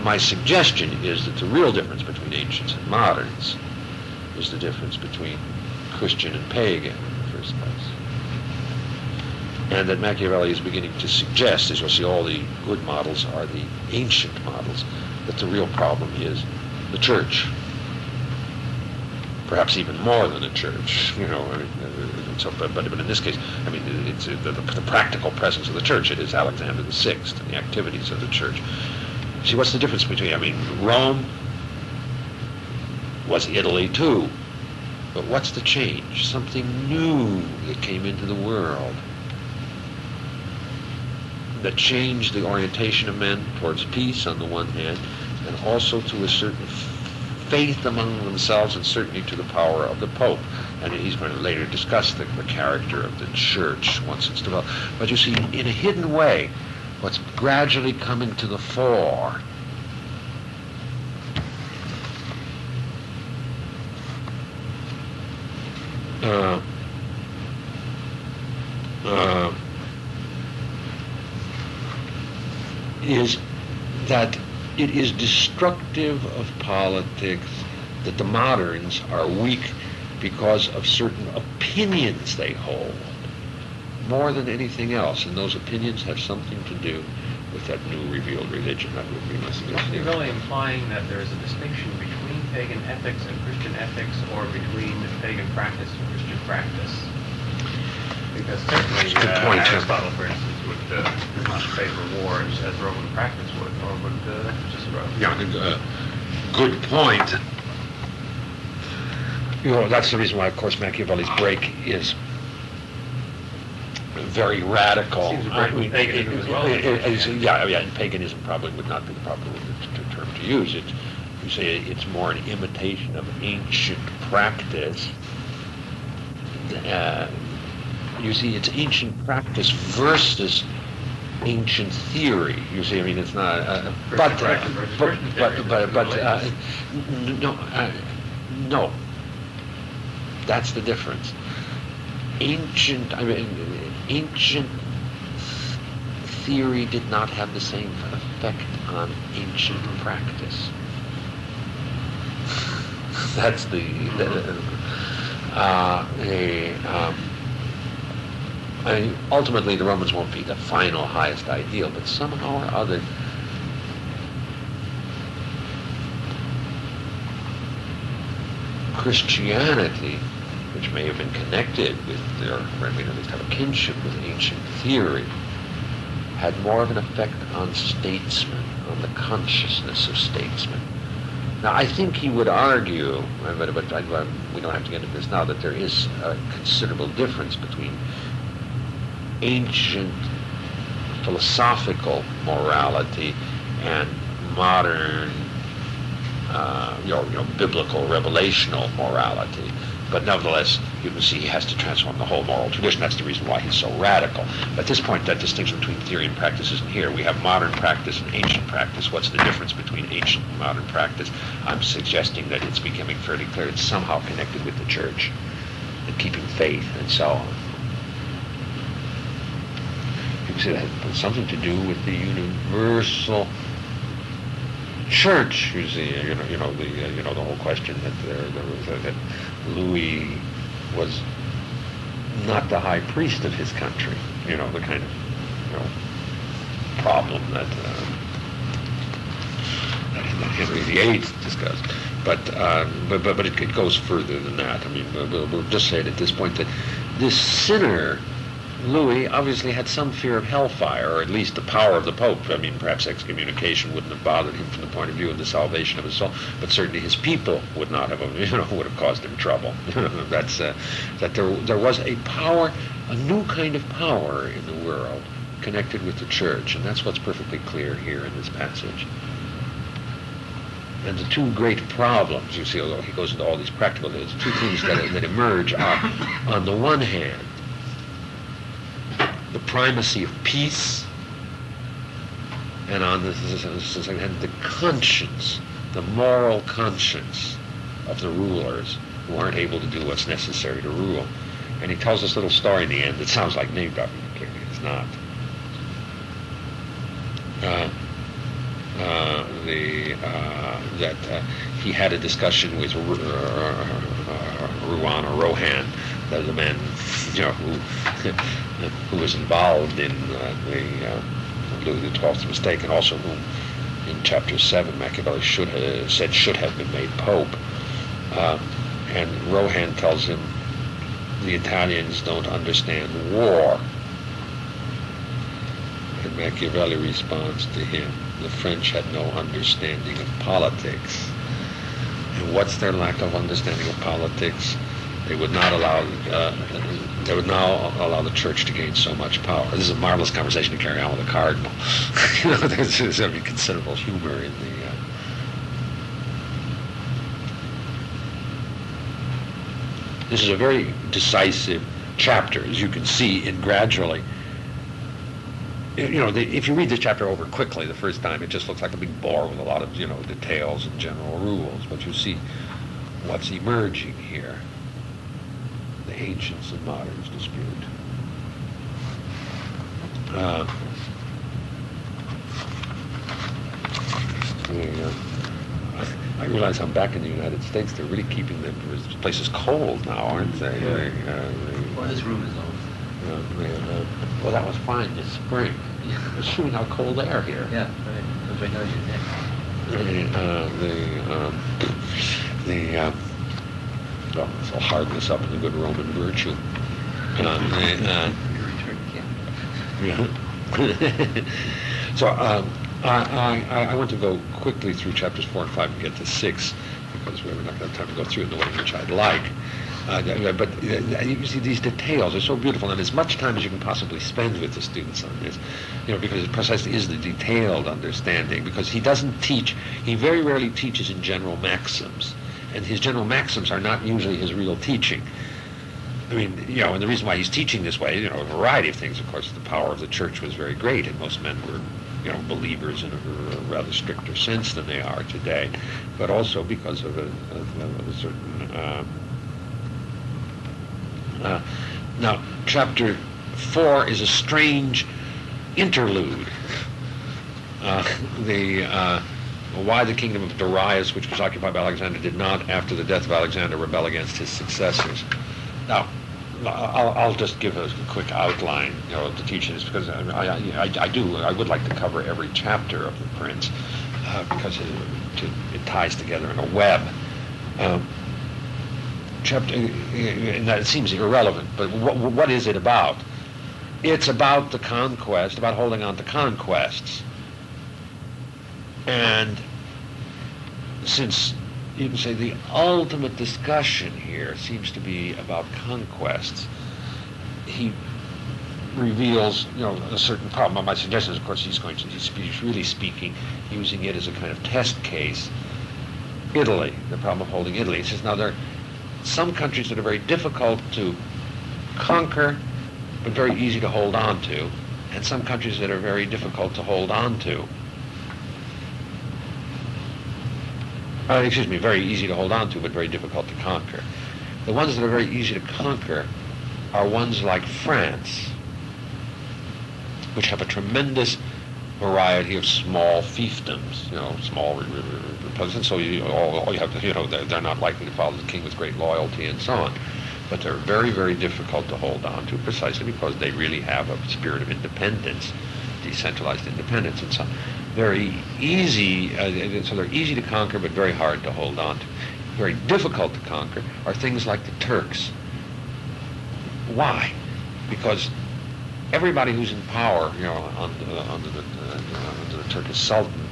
my suggestion is that the real difference between ancients and moderns is the difference between Christian and pagan in the first place. And that Machiavelli is beginning to suggest, as you'll see, all the good models are the ancient models, that the real problem is the church. Perhaps even more than the church, I mean, but in this case, I mean, it's the practical presence of the church. It is Alexander VI and the activities of the church. See, what's the difference between, I mean, Rome was Italy too, but what's the change? Something new that came into the world that changed the orientation of men towards peace on the one hand, and also to a certain faith among themselves, and certainly to the power of the Pope. And he's going to later discuss the character of the church once it's developed. But you see, in a hidden way, what's gradually coming to the fore is that it is destructive of politics that the moderns are weak because of certain opinions they hold, more than anything else. And those opinions have something to do with that new revealed religion. That would be my suggestion. You're really implying that there is a distinction between pagan ethics and Christian ethics, or between pagan practice and Christian practice? Because certainly Aristotle, for instance, would not favor war as Roman practice would, or would just Rome. Yeah, good point. That's the reason why, of course, Machiavelli's break is very radical. Seems to break with paganism as well. Yeah, and paganism probably would not be the proper term to use. You say it's more an imitation of ancient practice. You see, it's ancient practice versus ancient theory. You see, I mean, it's not. No. That's the difference. Ancient theory did not have the same effect on ancient practice. That's ultimately, the Romans won't be the final highest ideal, but somehow or other, Christianity, which may have been connected with, or at least have a kinship with ancient theory, had more of an effect on statesmen, on the consciousness of statesmen. Now, I think he would argue, but we don't have to get into this now, that there is a considerable difference between ancient philosophical morality and modern, biblical revelational morality. But nevertheless, you can see he has to transform the whole moral tradition. That's the reason why he's so radical. At this point, that distinction between theory and practice isn't here. We have modern practice and ancient practice. What's the difference between ancient and modern practice? I'm suggesting that it's becoming fairly clear it's somehow connected with the church and keeping faith and so on. You can see that has something to do with the universal church. You see, the whole question that Louis was not the high priest of his country. The kind of problem that Henry VIII discussed. But it goes further than that. I mean, we'll just say it at this point that this sinner, Louis, obviously had some fear of hellfire, or at least the power of the Pope. I mean, perhaps excommunication wouldn't have bothered him from the point of view of the salvation of his soul, but certainly his people would not have, would have caused him trouble. That's that there was a power, a new kind of power in the world connected with the church, and that's what's perfectly clear here in this passage. And the two great problems, you see, although he goes into all these practical things, two things that emerge are, on the one hand, the primacy of peace, and on the conscience, the moral conscience of the rulers who aren't able to do what's necessary to rule. And he tells this little story in the end that sounds like name dropping, but clearly it's not. he had a discussion with Rohan, the man, who was involved in Louis XII's mistake, and also whom in chapter 7 Machiavelli should have been made pope. And Rohan tells him the Italians don't understand war. And Machiavelli responds to him, the French had no understanding of politics. And what's their lack of understanding of politics? They would not allow the church to gain so much power. This is a marvelous conversation to carry on with a cardinal. There's considerable humor in the. This is a very decisive chapter, as you can see, in gradually. If you read this chapter over quickly the first time, it just looks like a big bore with a lot of details and general rules. But you see what's emerging here. The ancients and moderns dispute. I realize I'm back in the United States. They're really keeping the places cold now, aren't they? Well, this room is old. Well, that was fine this spring. It's shooting out cold air here. Yeah, right. That's right now, This will harden us up in the good Roman virtue. So I want to go quickly through chapters 4 and 5 and get to 6, because we're not going to have time to go through in the way in which I'd like. But you see, these details are so beautiful, and as much time as you can possibly spend with the students on this, because it precisely is the detailed understanding, because he very rarely teaches in general maxims, and his general maxims are not usually his real teaching. I mean, and the reason why he's teaching this way, a variety of things. Of course, the power of the church was very great, and most men were, believers in a rather stricter sense than they are today, but also because of a certain. Now, chapter 4 is a strange interlude. Why the kingdom of Darius, which was occupied by Alexander, did not, after the death of Alexander, rebel against his successors. Now, I'll just give a quick outline, to teach this, because I would like to cover every chapter of the Prince, because it ties together in a web. And that seems irrelevant, but what is it about? It's about the conquest, about holding on to conquests. And since you can say the ultimate discussion here seems to be about conquests, he reveals, a certain problem. My suggestion is, of course, he's really speaking, using it as a kind of test case. Italy, the problem of holding Italy. He says, now there are some countries that are very difficult to conquer, but very easy to hold on to, and some countries that are very difficult to hold on to. Very easy to hold on to, but very difficult to conquer. The ones that are very easy to conquer are ones like France, which have a tremendous variety of small fiefdoms, small republics. So all you have to, they're not likely to follow the king with great loyalty and so on. But they're very, very difficult to hold on to, precisely because they really have a spirit of independence, decentralized independence, and so on. Very easy, so they're easy to conquer, but very hard to hold on to. Very difficult to conquer are things like the Turks. Why? Because everybody who's in power, under the Turkish Sultan,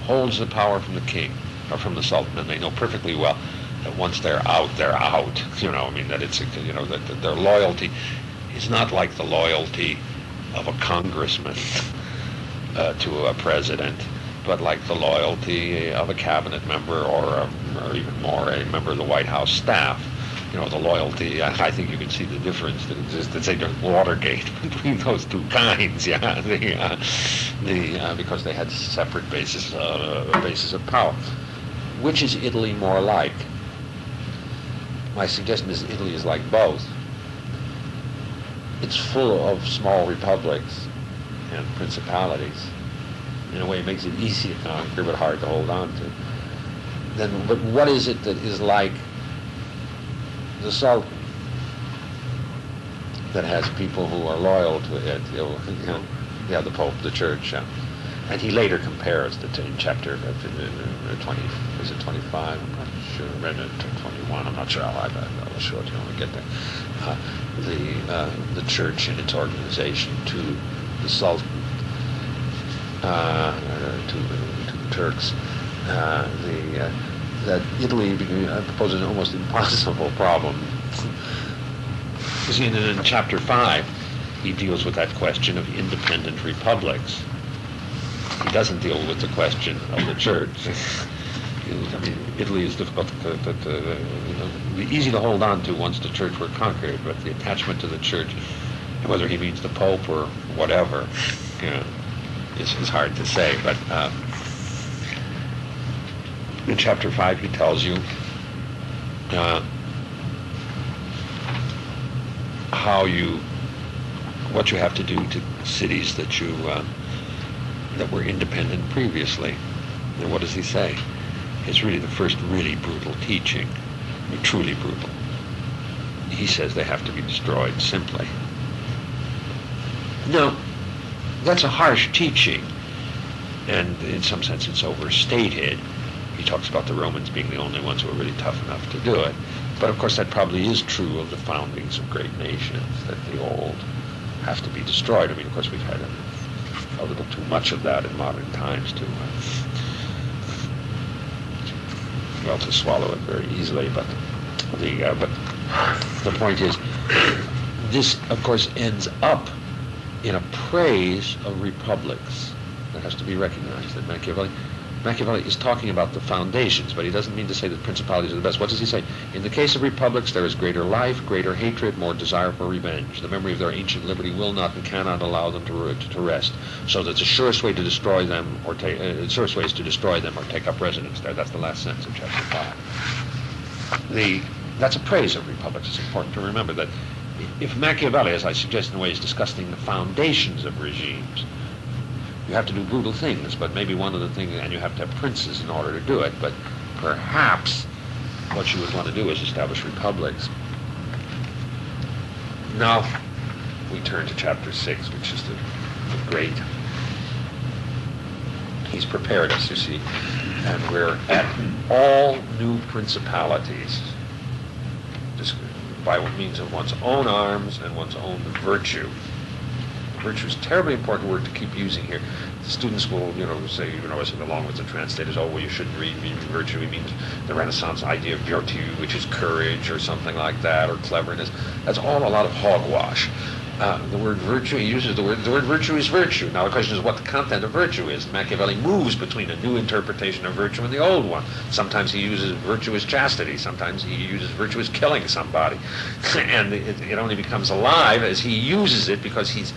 holds the power from the king or from the Sultan, and they know perfectly well that once they're out, they're out. That it's that their loyalty is not like the loyalty of a congressman to a president, but like the loyalty of a cabinet member or even more, a member of the White House staff. The loyalty, I think you can see the difference that existed, say, during Watergate between those two kinds, because they had separate bases of power. Which is Italy more like? My suggestion is Italy is like both. It's full of small republics and principalities, in a way it makes it easy to conquer but hard to hold on to. But what is it that is like the Sultan that has people who are loyal to it? The Pope, the Church, and he later compares in chapter 20. Is it 25? I'm not sure. 21. I'm not sure. I'll show it to you when we get there. The Church and its organization to the Sultan, to the Turks. That Italy poses an almost impossible problem. You see, in chapter 5, he deals with that question of independent republics. He doesn't deal with the question of the Church. I mean, Italy is difficult be easy to hold on to once the Church were conquered, but the attachment to the Church, whether he means the Pope or whatever, is hard to say. But in chapter 5, he tells you what you have to do to cities that were independent previously. And what does he say? It's really the first really brutal teaching, truly brutal. He says they have to be destroyed simply. No, that's a harsh teaching, and in some sense it's overstated. He talks about the Romans being the only ones who were really tough enough to do it. But of course that probably is true of the foundings of great nations, that the old have to be destroyed. I mean, of course we've had a little too much of that in modern times to swallow it very easily. But the point is, this of course ends up in a praise of republics. That has to be recognized. That Machiavelli is talking about the foundations, but he doesn't mean to say that principalities are the best. What does he say? In the case of republics, there is greater life, greater hatred, more desire for revenge. The memory of their ancient liberty will not and cannot allow them to rest. So that the surest way to destroy them, surest way is to destroy them or take up residence there. That's the last sentence of chapter 5. That's a praise of republics. It's important to remember that if Machiavelli, as I suggest in a way, is discussing the foundations of regimes, you have to do brutal things, but maybe one of the things, and you have to have princes in order to do it, but perhaps what you would want to do is establish republics. Now, we turn to chapter 6, which is the great. He's prepared us, you see, and we're at all new principalities, just by means of one's own arms and one's own virtue. Virtue is a terribly important word to keep using here. The students will, say, along with the translators, you shouldn't read virtue. It means the Renaissance idea of virtue, which is courage or something like that, or cleverness. That's all a lot of hogwash. The word virtue, he uses the word virtue is virtue. Now the question is what the content of virtue is. Machiavelli moves between a new interpretation of virtue and the old one. Sometimes he uses virtue as chastity. Sometimes he uses virtue as killing somebody. And it only becomes alive as he uses it, because he's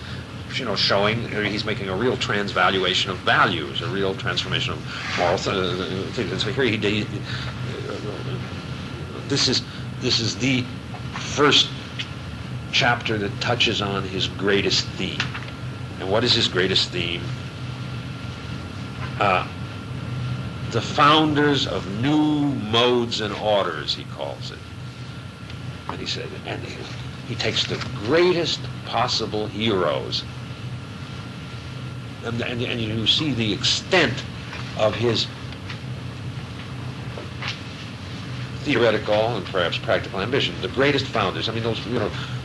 showing, he's making a real transvaluation of values, a real transformation of moral things. And so here this is the first chapter that touches on his greatest theme. And what is his greatest theme? The founders of new modes and orders, he calls it. And he said, and he takes the greatest possible heroes. And you see the extent of his theoretical and perhaps practical ambition. The greatest founders. I mean,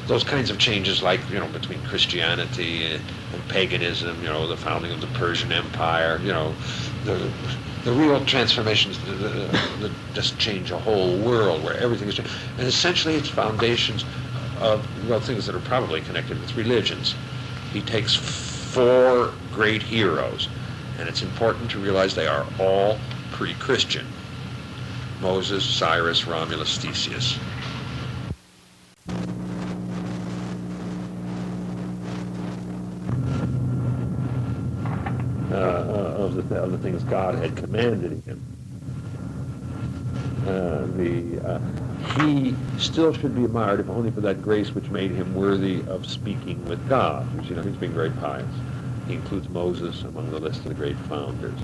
those kinds of changes, like between Christianity and paganism. The founding of the Persian Empire. The real transformations that just change a whole world where everything is changed. And essentially, it's foundations of things that are probably connected with religions. He takes 4 great heroes, and it's important to realize they are all pre-Christian: Moses, Cyrus, Romulus, Theseus. Of the things God had commanded him. He still should be admired, if only for that grace which made him worthy of speaking with God. He's being very pious. He includes Moses among the list of the great founders.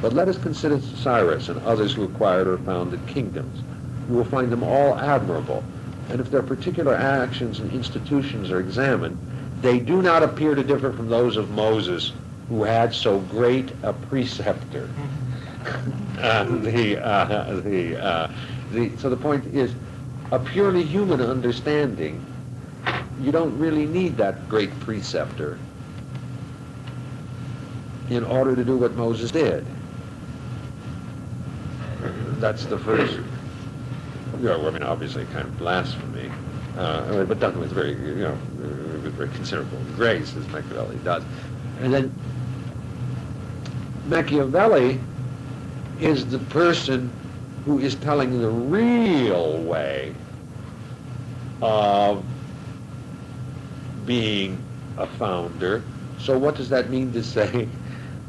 But let us consider Cyrus and others who acquired or founded kingdoms. You will find them all admirable, and if their particular actions and institutions are examined, they do not appear to differ from those of Moses, who had so great a preceptor. So the point is, a purely human understanding, you don't really need that great preceptor in order to do what Moses did. That's the first, obviously kind of blasphemy, but done with very, with very considerable grace, as Machiavelli does. And then Machiavelli is the person who is telling the real way of being a founder. So what does that mean to say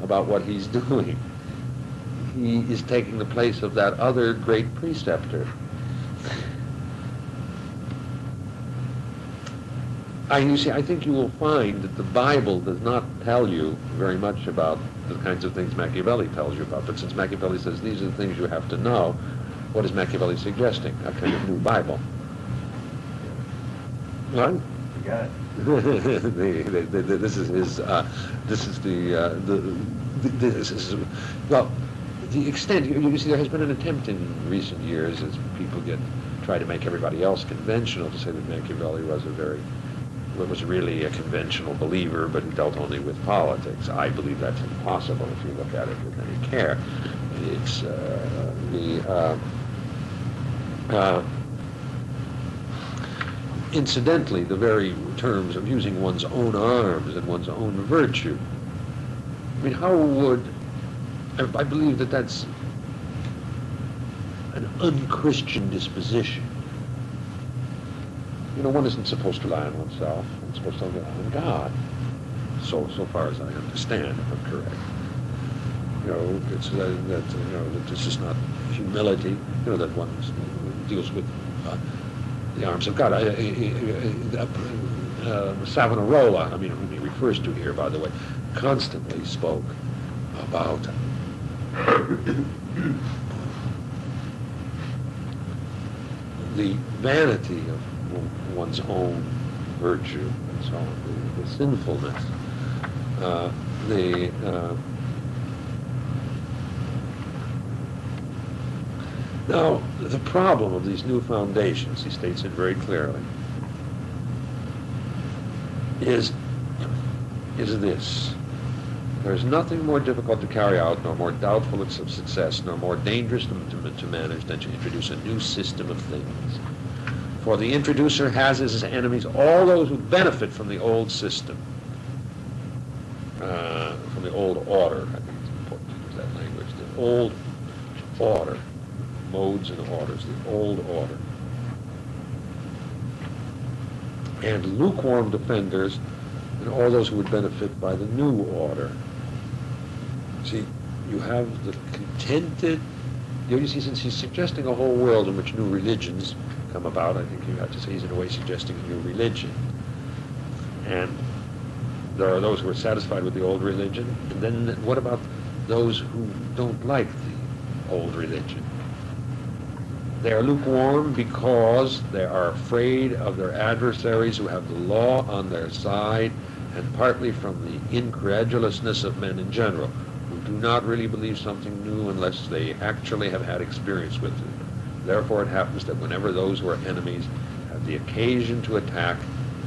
about what he's doing? He is taking the place of that other great preceptor. You see, I think you will find that the Bible does not tell you very much about the kinds of things Machiavelli tells you about. But since Machiavelli says these are the things you have to know, what is Machiavelli suggesting? A kind of new Bible. What? You got it. This is his. Well, the extent. You see, there has been an attempt in recent years, as people try to make everybody else conventional, to say that Machiavelli was really a conventional believer, but who dealt only with politics. I believe that's impossible if you look at it with any care. It's incidentally, the very terms of using one's own arms and one's own virtue. I mean, how would... I believe that that's an unchristian disposition. One isn't supposed to rely on oneself. One's supposed to rely on God. So far as I understand, if I'm correct. It's that this is not humility. That one deals with the arms of God. Savonarola, whom he refers to here, by the way, constantly spoke about the vanity of one's own virtue and so on, the sinfulness, Now, the problem of these new foundations, he states it very clearly, is this. There's nothing more difficult to carry out, nor more doubtful of success, nor more dangerous to manage than to introduce a new system of things. For the introducer has as his enemies all those who benefit from the old system, from the old order. I think it's important to use that language. The old order, modes and orders, the old order. And lukewarm defenders and all those who would benefit by the new order. See, you have the contented, you see, since he's suggesting a whole world in which new religions come about, I think you have to say he's in a way suggesting a new religion. And there are those who are satisfied with the old religion, and then what about those who don't like the old religion? They are lukewarm because they are afraid of their adversaries who have the law on their side, and partly from the incredulousness of men in general, who do not really believe something new unless they actually have had experience with it. Therefore, it happens that whenever those who are enemies have the occasion to attack,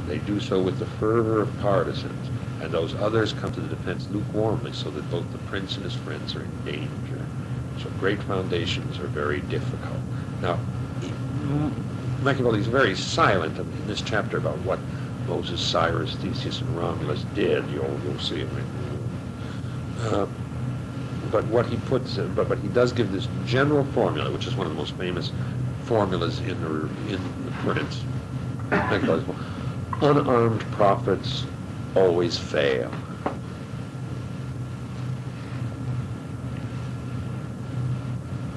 they do so with the fervor of partisans, and those others come to the defense lukewarmly, so that both the prince and his friends are in danger. So great foundations are very difficult. Now, Machiavelli is very silent in this chapter about what Moses, Cyrus, Theseus, and Romulus did. You'll see it. But what he puts, but he does give this general formula, which is one of the most famous formulas in the Prince. Unarmed prophets always fail.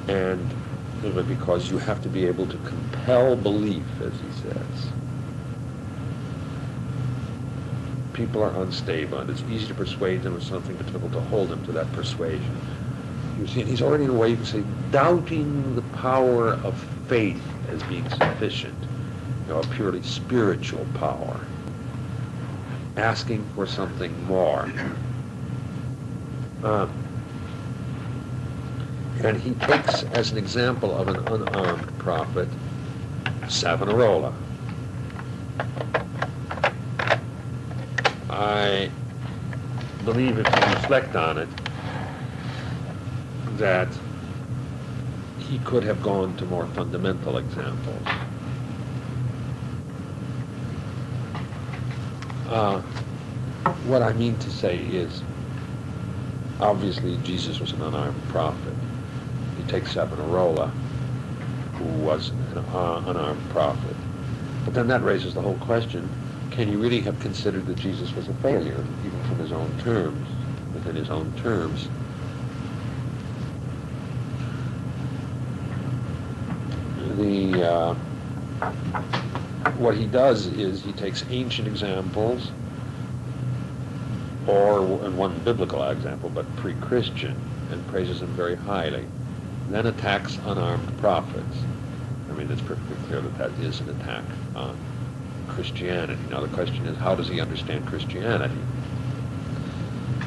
And because you have to be able to compel belief, as he says. people are unstable, and it's easy to persuade them of something, but difficult to hold them to that persuasion. You see, he's already, in a way, you can say, doubting the power of faith as being sufficient, a purely spiritual power, asking for something more. And he takes as an example of an unarmed prophet Savonarola. I believe, if you reflect on it, that he could have gone to more fundamental examples. What I mean to say is, obviously Jesus was an unarmed prophet. You take Savonarola, who was an unarmed prophet. But then that raises the whole question, can you really have considered that Jesus was a failure, even from his own terms, within his own terms? What he does is he takes ancient examples, and one biblical example, but pre-Christian, and praises them very highly, then attacks unarmed prophets. I mean, it's perfectly clear that that is an attack on Christianity. Now the question is, how does he understand Christianity?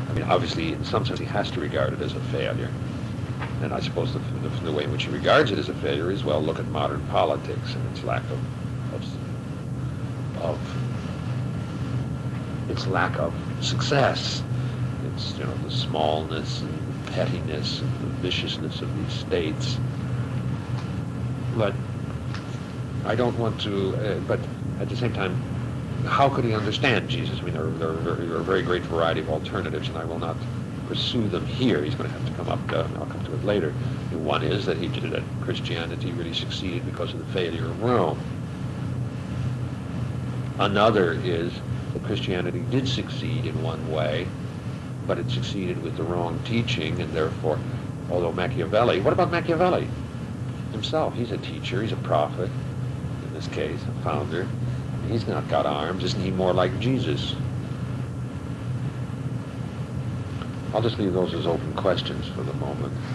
I mean, obviously, in some sense, he has to regard it as a failure. And I suppose the way in which he regards it as a failure is, well, look at modern politics and its lack of success. It's, the smallness and pettiness and the viciousness of these states. But I don't want to, but at the same time, how could he understand Jesus? I mean, there are a very great variety of alternatives, and I will not pursue them here. He's going to have to come up, I'll come to it later. One is that that Christianity really succeeded because of the failure of Rome. Another is that Christianity did succeed in one way, but it succeeded with the wrong teaching, and therefore, although Machiavelli, what about Machiavelli himself? He's a teacher, he's a prophet, in this case, a founder. He's not got arms. Isn't he more like Jesus? I'll just leave those as open questions for the moment.